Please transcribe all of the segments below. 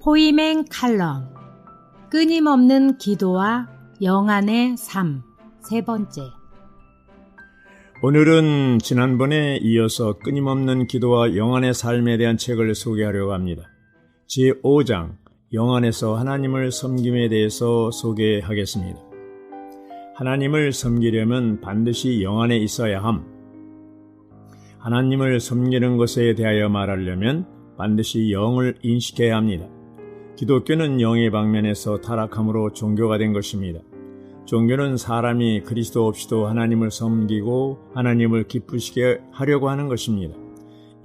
포이맹 칼럼 끊임없는 기도와 영안의 삶 세 번째. 오늘은 지난번에 이어서 끊임없는 기도와 영안의 삶에 대한 책을 소개하려고 합니다. 제5장 영안에서 하나님을 섬김에 대해서 소개하겠습니다. 하나님을 섬기려면 반드시 영안에 있어야 함. 하나님을 섬기는 것에 대하여 말하려면 반드시 영을 인식해야 합니다. 기독교는 영의 방면에서 타락함으로 종교가 된 것입니다. 종교는 사람이 그리스도 없이도 하나님을 섬기고 하나님을 기쁘시게 하려고 하는 것입니다.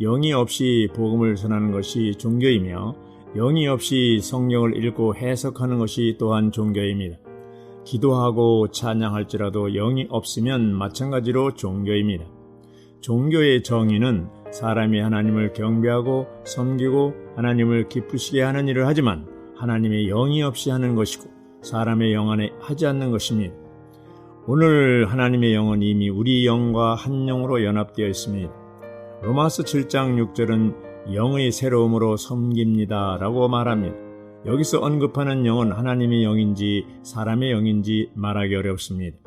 영이 없이 복음을 전하는 것이 종교이며 영이 없이 성경을 읽고 해석하는 것이 또한 종교입니다. 기도하고 찬양할지라도 영이 없으면 마찬가지로 종교입니다. 종교의 정의는 사람이 하나님을 경배하고 섬기고 하나님을 기쁘시게 하는 일을 하지만 하나님의 영이 없이 하는 것이고 사람의 영 안에 하지 않는 것입니다. 오늘 하나님의 영은 이미 우리 영과 한 영으로 연합되어 있습니다. 로마서 7장 6절은 영의 새로움으로 섬깁니다 라고 말합니다. 여기서 언급하는 영은 하나님의 영인지 사람의 영인지 말하기 어렵습니다.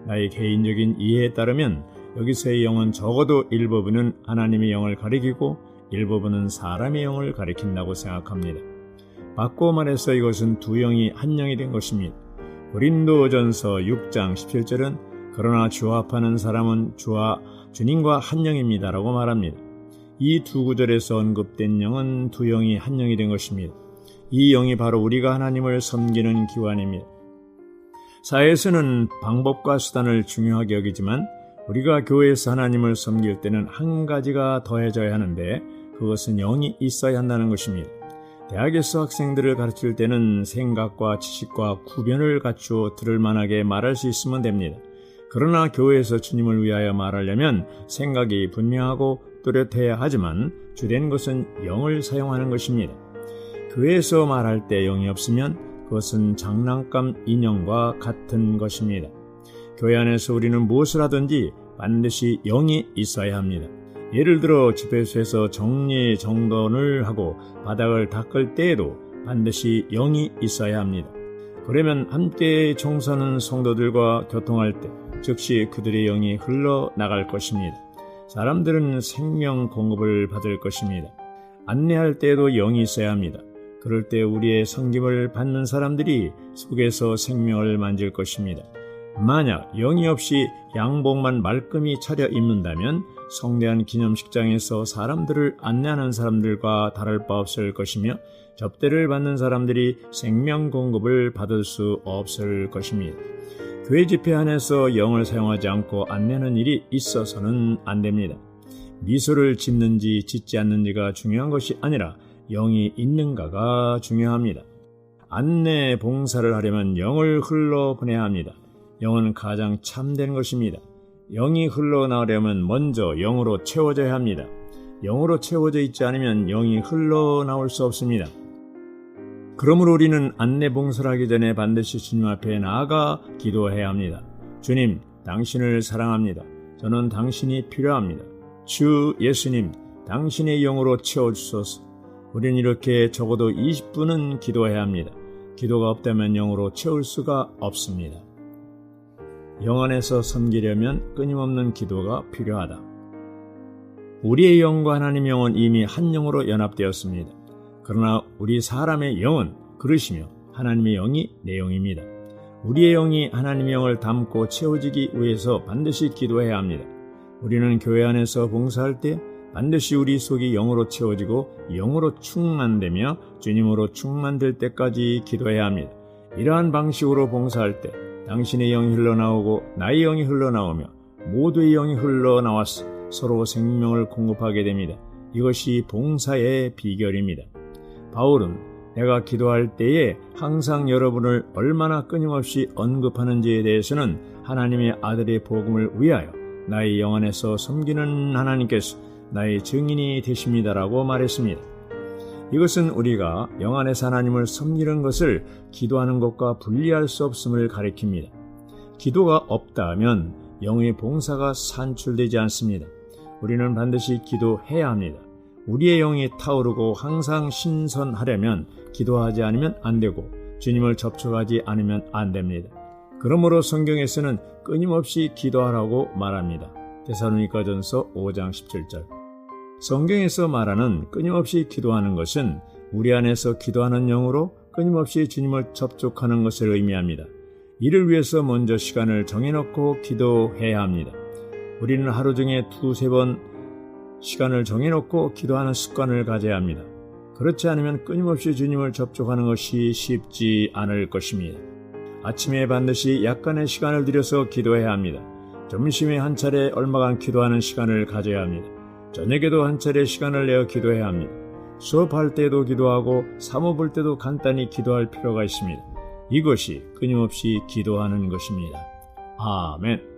나의 개인적인 이해에 따르면 여기서의 영은 적어도 일부분은 하나님의 영을 가리키고 일부분은 사람의 영을 가리킨다고 생각합니다. 바꿔 말해서 이것은 두 영이 한 영이 된 것입니다. 고린도전서 6장 17절은 그러나 주와 합하는 사람은 주와 주님과 한 영입니다 라고 말합니다. 이 두 구절에서 언급된 영은 두 영이 한 영이 된 것입니다. 이 영이 바로 우리가 하나님을 섬기는 기관입니다. 사회에서는 방법과 수단을 중요하게 여기지만 우리가 교회에서 하나님을 섬길 때는 한 가지가 더해져야 하는데 그것은 영이 있어야 한다는 것입니다. 대학에서 학생들을 가르칠 때는 생각과 지식과 구별을 갖추어 들을 만하게 말할 수 있으면 됩니다. 그러나 교회에서 주님을 위하여 말하려면 생각이 분명하고 뚜렷해야 하지만 주된 것은 영을 사용하는 것입니다. 교회에서 말할 때 영이 없으면 그것은 장난감 인형과 같은 것입니다. 교회 안에서 우리는 무엇을 하든지 반드시 영이 있어야 합니다. 예를 들어 집회소에서 정리정돈을 하고 바닥을 닦을 때에도 반드시 영이 있어야 합니다. 그러면 함께 청소하는 성도들과 교통할 때 즉시 그들의 영이 흘러나갈 것입니다. 사람들은 생명 공급을 받을 것입니다. 안내할 때에도 영이 있어야 합니다. 그럴 때 우리의 섬김을 받는 사람들이 속에서 생명을 만질 것입니다. 만약 영이 없이 양복만 말끔히 차려 입는다면 성대한 기념식장에서 사람들을 안내하는 사람들과 다를 바 없을 것이며 접대를 받는 사람들이 생명 공급을 받을 수 없을 것입니다. 교회 집회 안에서 영을 사용하지 않고 안내하는 일이 있어서는 안 됩니다. 미소를 짓는지 짓지 않는지가 중요한 것이 아니라 영이 있는가가 중요합니다. 안내 봉사를 하려면 영을 흘러보내야 합니다. 영은 가장 참된 것입니다. 영이 흘러나오려면 먼저 영으로 채워져야 합니다. 영으로 채워져 있지 않으면 영이 흘러나올 수 없습니다. 그러므로 우리는 안내 봉사를 하기 전에 반드시 주님 앞에 나아가 기도해야 합니다. 주님, 당신을 사랑합니다. 저는 당신이 필요합니다. 주 예수님, 당신의 영으로 채워주소서. 우리는 이렇게 적어도 20분은 기도해야 합니다. 기도가 없다면 영으로 채울 수가 없습니다. 영 안에서 섬기려면 끊임없는 기도가 필요하다. 우리의 영과 하나님의 영은 이미 한 영으로 연합되었습니다. 그러나 우리 사람의 영은 그릇이며 하나님의 영이 내 영입니다. 우리의 영이 하나님의 영을 담고 채워지기 위해서 반드시 기도해야 합니다. 우리는 교회 안에서 봉사할 때 반드시 우리 속이 영으로 채워지고 영으로 충만되며 주님으로 충만될 때까지 기도해야 합니다. 이러한 방식으로 봉사할 때 당신의 영이 흘러나오고 나의 영이 흘러나오며 모두의 영이 흘러나와서 서로 생명을 공급하게 됩니다. 이것이 봉사의 비결입니다. 바울은 내가 기도할 때에 항상 여러분을 얼마나 끊임없이 언급하는지에 대해서는 하나님의 아들의 복음을 위하여 나의 영 안에서 섬기는 하나님께서 나의 증인이 되십니다라고 말했습니다. 이것은 우리가 영 안에서 하나님을 섬기는 것을 기도하는 것과 분리할 수 없음을 가리킵니다. 기도가 없다 하면 영의 봉사가 산출되지 않습니다. 우리는 반드시 기도해야 합니다. 우리의 영이 타오르고 항상 신선하려면 기도하지 않으면 안 되고 주님을 접촉하지 않으면 안 됩니다. 그러므로 성경에서는 끊임없이 기도하라고 말합니다. 데살로니가전서 5장 17절. 성경에서 말하는 끊임없이 기도하는 것은 우리 안에서 기도하는 영으로 끊임없이 주님을 접촉하는 것을 의미합니다. 이를 위해서 먼저 시간을 정해놓고 기도해야 합니다. 우리는 하루 중에 2-3번 시간을 정해놓고 기도하는 습관을 가져야 합니다. 그렇지 않으면 끊임없이 주님을 접촉하는 것이 쉽지 않을 것입니다. 아침에 반드시 약간의 시간을 들여서 기도해야 합니다. 점심에 한 차례 얼마간 기도하는 시간을 가져야 합니다. 저녁에도 한 차례 시간을 내어 기도해야 합니다. 수업할 때도 기도하고 사모 볼 때도 간단히 기도할 필요가 있습니다. 이것이 끊임없이 기도하는 것입니다. 아멘.